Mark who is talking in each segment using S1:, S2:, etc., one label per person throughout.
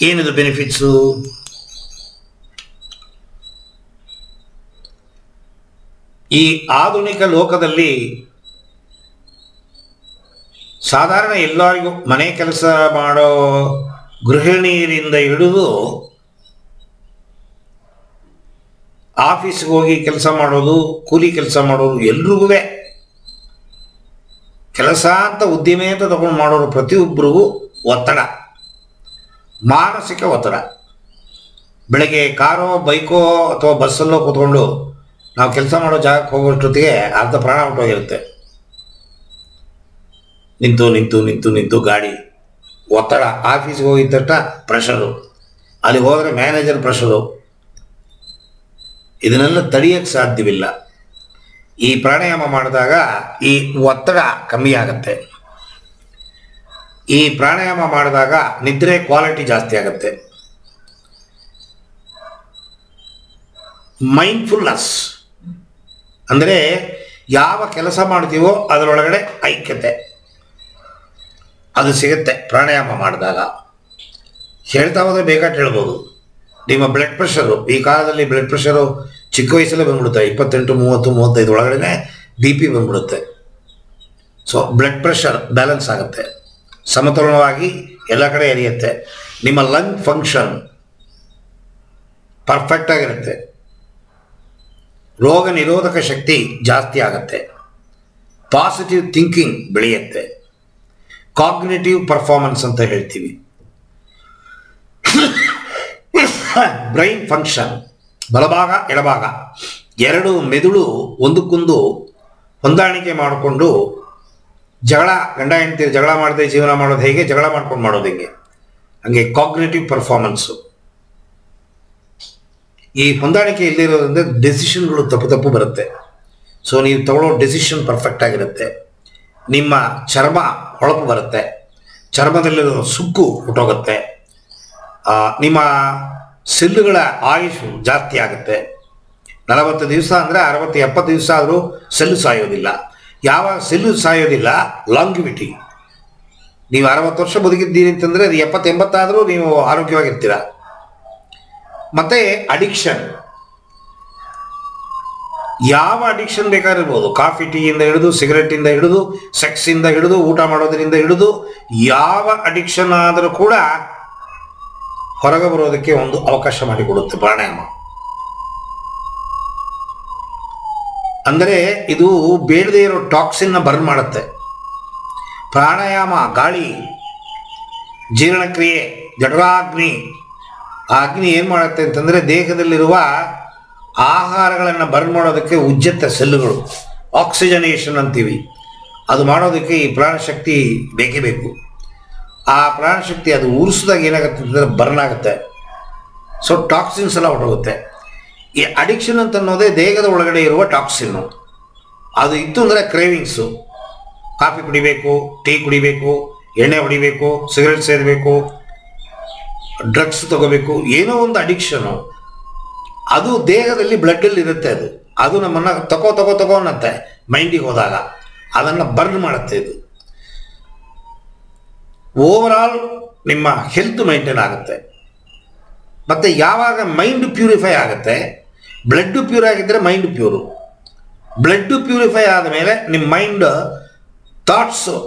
S1: ಏನಿದು ಬೆನಿಫಿಟ್ಸು? ಈ ಆಧುನಿಕ ಲೋಕದಲ್ಲಿ ಸಾಧಾರಣ ಎಲ್ಲರಿಗೂ ಮನೆ ಕೆಲಸ ಮಾಡೋ ಗೃಹಿಣಿಯರಿಂದ ಹಿಡಿದು ಆಫೀಸ್ಗೆ ಹೋಗಿ ಕೆಲಸ ಮಾಡೋದು, ಕೂಲಿ ಕೆಲಸ ಮಾಡೋದು, ಎಲ್ರಿಗೂ ಕೆಲಸ ಅಂತ ಉದ್ದಿಮೆ ಅಂತ ತಗೊಂಡು ಮಾಡೋರು ಪ್ರತಿಯೊಬ್ಬರಿಗೂ ಒತ್ತಡ, ಮಾನಸಿಕ ಒತ್ತಡ. ಬೆಳಗ್ಗೆ ಕಾರೋ ಬೈಕೋ ಅಥವಾ ಬಸ್ಸಲ್ಲೋ ಕೂತ್ಕೊಂಡು ನಾವು ಕೆಲಸ ಮಾಡೋ ಜಾಗಕ್ಕೆ ಹೋಗೋಷ್ಟೊತ್ತಿಗೆ ಅರ್ಧ ಪ್ರಾಣ ಹೊರಟೋಗಿರುತ್ತೆ. ನಿಂತು ನಿಂತು ನಿಂತು ನಿಂತು ಗಾಡಿ ಒತ್ತಡ. ಆಫೀಸ್ಗೆ ಹೋಗಿದ ತಕ್ಷಣ ಪ್ರೆಷರು, ಅಲ್ಲಿ ಹೋದರೆ ಮ್ಯಾನೇಜರ್ ಪ್ರೆಷರು. ಇದನ್ನೆಲ್ಲ ತಡೆಯೋಕ್ಕೆ ಸಾಧ್ಯವಿಲ್ಲ. ಈ ಪ್ರಾಣಾಯಾಮ ಮಾಡಿದಾಗ ಈ ಒತ್ತಡ ಕಮ್ಮಿ ಆಗುತ್ತೆ. ಈ ಪ್ರಾಣಾಯಾಮ ಮಾಡಿದಾಗ ನಿದ್ರೆ ಕ್ವಾಲಿಟಿ ಜಾಸ್ತಿ ಆಗುತ್ತೆ. ಮೈಂಡ್ಫುಲ್ನೆಸ್ ಅಂದರೆ ಯಾವ ಕೆಲಸ ಮಾಡ್ತೀವೋ ಅದರೊಳಗಡೆ ಐಕ್ಯತೆ ಅದು ಸಿಗುತ್ತೆ ಪ್ರಾಣಾಯಾಮ ಮಾಡಿದಾಗ. ಹೇಳ್ತಾ ಹೋದರೆ ಬೇಕಾದ್ರೆ ಹೇಳ್ಬೋದು. ನಿಮ್ಮ ಬ್ಲಡ್ ಪ್ರೆಷರು, ಈ ಕಾಲದಲ್ಲಿ ಬ್ಲಡ್ ಪ್ರೆಷರು ಚಿಕ್ಕ ವಯಸ್ಸಲ್ಲೇ ಬಂದ್ಬಿಡುತ್ತೆ. 28, 30, 35 ಒಳಗಡೆ BP ಬಂದ್ಬಿಡುತ್ತೆ. ಸೊ ಬ್ಲಡ್ ಪ್ರೆಷರ್ ಬ್ಯಾಲೆನ್ಸ್ ಆಗುತ್ತೆ, ಸಮತೋಲನವಾಗಿ ಎಲ್ಲ ಕಡೆ ಎರಿಯುತ್ತೆ. ನಿಮ್ಮ ಲಂಗ್ ಫಂಕ್ಷನ್ ಪರ್ಫೆಕ್ಟಾಗಿರುತ್ತೆ. ರೋಗ ನಿರೋಧಕ ಶಕ್ತಿ ಜಾಸ್ತಿ ಆಗುತ್ತೆ. ಪಾಸಿಟಿವ್ ಥಿಂಕಿಂಗ್ ಬೆಳೆಯುತ್ತೆ. ಕಾಗ್ನಿಟಿವ್ ಪರ್ಫಾರ್ಮೆನ್ಸ್ ಅಂತ ಹೇಳ್ತೀವಿ. ಬ್ರೈನ್ ಫಂಕ್ಷನ್, ಬಲಭಾಗ ಎಡಭಾಗ ಎರಡು ಮೆದುಳು ಒಂದಕ್ಕೊಂದು ಹೊಂದಾಣಿಕೆ ಮಾಡಿಕೊಂಡು ಗಂಡ ಹೆಂಡತಿ ಜಗಳ ಮಾಡದೆ ಜೀವನ ಮಾಡೋದು ಹೇಗೆ, ಜಗಳ ಮಾಡ್ಕೊಂಡು ಮಾಡೋದು ಹೇಗೆ, ಹಂಗೆ ಕಾಗ್ನಿಟಿವ್ ಪರ್ಫಾರ್ಮೆನ್ಸು. ಈ ಹೊಂದಾಣಿಕೆ ಇಲ್ಲದಿರೋದ್ರಿಂದ ಡೆಸಿಷನ್ಗಳು ತಪ್ಪು ಬರುತ್ತೆ. ಸೊ ನೀವು ತಗೊಳ್ಳೋ ಡೆಸಿಷನ್ ಪರ್ಫೆಕ್ಟ್ ಆಗಿರುತ್ತೆ. ನಿಮ್ಮ ಚರ್ಮ ಹೊಳಪು ಬರುತ್ತೆ, ಚರ್ಮದಲ್ಲಿರೋ ಸುಕ್ಕು ಹೊಟ್ಟೋಗುತ್ತೆ. ನಿಮ್ಮ ಸೆಲ್ಲುಗಳ ಆಯುಷು ಜಾಸ್ತಿ ಆಗುತ್ತೆ. 40 ದಿವಸ ಅಂದರೆ 60, 70 ದಿವಸ ಆದರೂ ಸೆಲ್ಲು ಸಾಯೋದಿಲ್ಲ. ಯಾವಾಗ ಸೆಲ್ಲು ಸಾಯೋದಿಲ್ಲ, ಲಾಂಗಿವಿಟಿ. ನೀವು 60 ವರ್ಷ ಬದುಕಿದ್ದೀರಿ ಅಂತಂದರೆ ಅದು 70, 80 ಆದರೂ ನೀವು ಆರೋಗ್ಯವಾಗಿರ್ತೀರ. ಮತ್ತು ಅಡಿಕ್ಷನ್, ಯಾವ ಅಡಿಕ್ಷನ್ ಬೇಕಾಗಿರ್ಬೋದು. ಕಾಫಿ ಟೀಯಿಂದ ಹಿಡಿದು, ಸಿಗರೆಟಿಂದ ಹಿಡಿದು, ಸೆಕ್ಸಿಂದ ಹಿಡಿದು, ಊಟ ಮಾಡೋದರಿಂದ ಹಿಡಿದು ಯಾವ ಅಡಿಕ್ಷನ್ ಆದರೂ ಕೂಡ ಹೊರಗೆ ಬರೋದಕ್ಕೆ ಒಂದು ಅವಕಾಶ ಮಾಡಿಕೊಡುತ್ತೆ ಪ್ರಾಣಾಯಾಮ. ಅಂದರೆ ಇದು ಬೇಡದೇ ಇರೋ ಟಾಕ್ಸಿನ್ನ ಬರ್ನ್ ಮಾಡುತ್ತೆ. ಪ್ರಾಣಾಯಾಮ ಗಾಳಿ, ಜೀರ್ಣಕ್ರಿಯೆ, ಜಠರಾಗ್ನಿ. ಆ ಅಗ್ನಿ ಏನು ಮಾಡುತ್ತೆ ಅಂತಂದರೆ ದೇಹದಲ್ಲಿರುವ ಆಹಾರಗಳನ್ನು ಬರ್ನ್ ಮಾಡೋದಕ್ಕೆ ಉಜ್ಜತ್ತೆ ಸೆಲ್ಲುಗಳು. ಆಕ್ಸಿಜನೇಷನ್ ಅಂತೀವಿ. ಅದು ಮಾಡೋದಕ್ಕೆ ಈ ಪ್ರಾಣಶಕ್ತಿ ಬೇಕೇ ಬೇಕು. ಆ ಪ್ರಾಣಶಕ್ತಿ ಅದು ಉರಿಸಿದಾಗ ಏನಾಗುತ್ತೆ ಅಂತಂದರೆ ಬರ್ನ್ ಆಗುತ್ತೆ. ಸೊ ಟಾಕ್ಸಿನ್ಸ್ ಎಲ್ಲ ಹೊರಟೋಗುತ್ತೆ. ಈ ಅಡಿಕ್ಷನ್ ಅಂತ ಅನ್ನೋದೇ ದೇಹದ ಒಳಗಡೆ ಇರುವ ಟಾಕ್ಸಿನ್ನು. ಅದು ಇತ್ತು ಅಂದರೆ ಕ್ರೇವಿಂಗ್ಸು, ಕಾಫಿ ಕುಡಿಬೇಕು, ಟೀ ಕುಡಿಬೇಕು, ಎಣ್ಣೆ ಹೊಡಿಬೇಕು, ಸಿಗರೆಟ್ ಸೇದಬೇಕು, ಡ್ರಗ್ಸ್ ತಗೋಬೇಕು, ಏನೋ ಒಂದು ಅಡಿಕ್ಷನು. ಅದು ದೇಹದಲ್ಲಿ ಬ್ಲಡ್ಡಲ್ಲಿ ಇರುತ್ತೆ. ಅದು ನಮ್ಮನ್ನು ತಗೋ ಅನ್ನತ್ತೆ ಮೈಂಡಿಗೆ ಹೋದಾಗ. ಅದನ್ನು ಬರ್ನ್ ಮಾಡುತ್ತೆ. ಇದು ಓವರಾಲ್ ನಿಮ್ಮ ಹೆಲ್ತ್ ಮೈಂಟೈನ್ ಆಗುತ್ತೆ. ಮತ್ತು ಯಾವಾಗ ಮೈಂಡ್ ಪ್ಯೂರಿಫೈ ಆಗುತ್ತೆ, ಬ್ಲಡ್ ಪ್ಯೂರ್ ಆಗಿದ್ದರೆ ಮೈಂಡ್ ಪ್ಯೂರು. ಬ್ಲಡ್ ಪ್ಯೂರಿಫೈ ಆದ ಮೇಲೆ ನಿಮ್ಮ ಮೈಂಡ್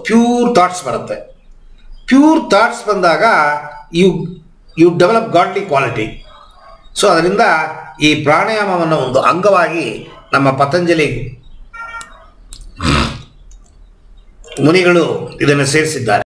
S1: ಪ್ಯೂರ್ ಥಾಟ್ಸ್ ಬರುತ್ತೆ. ಪ್ಯೂರ್ ಥಾಟ್ಸ್ ಬಂದಾಗ you develop godly quality. So ಅದರಿಂದ ಈ ಪ್ರಾಣಾಯಾಮವನ್ನು ಒಂದು ಅಂಗವಾಗಿ ನಮ್ಮ ಪತಂಜಲಿ ಮುನಿಗಳು ಇದನ್ನು ಸೇರಿಸಿದ್ದಾರೆ.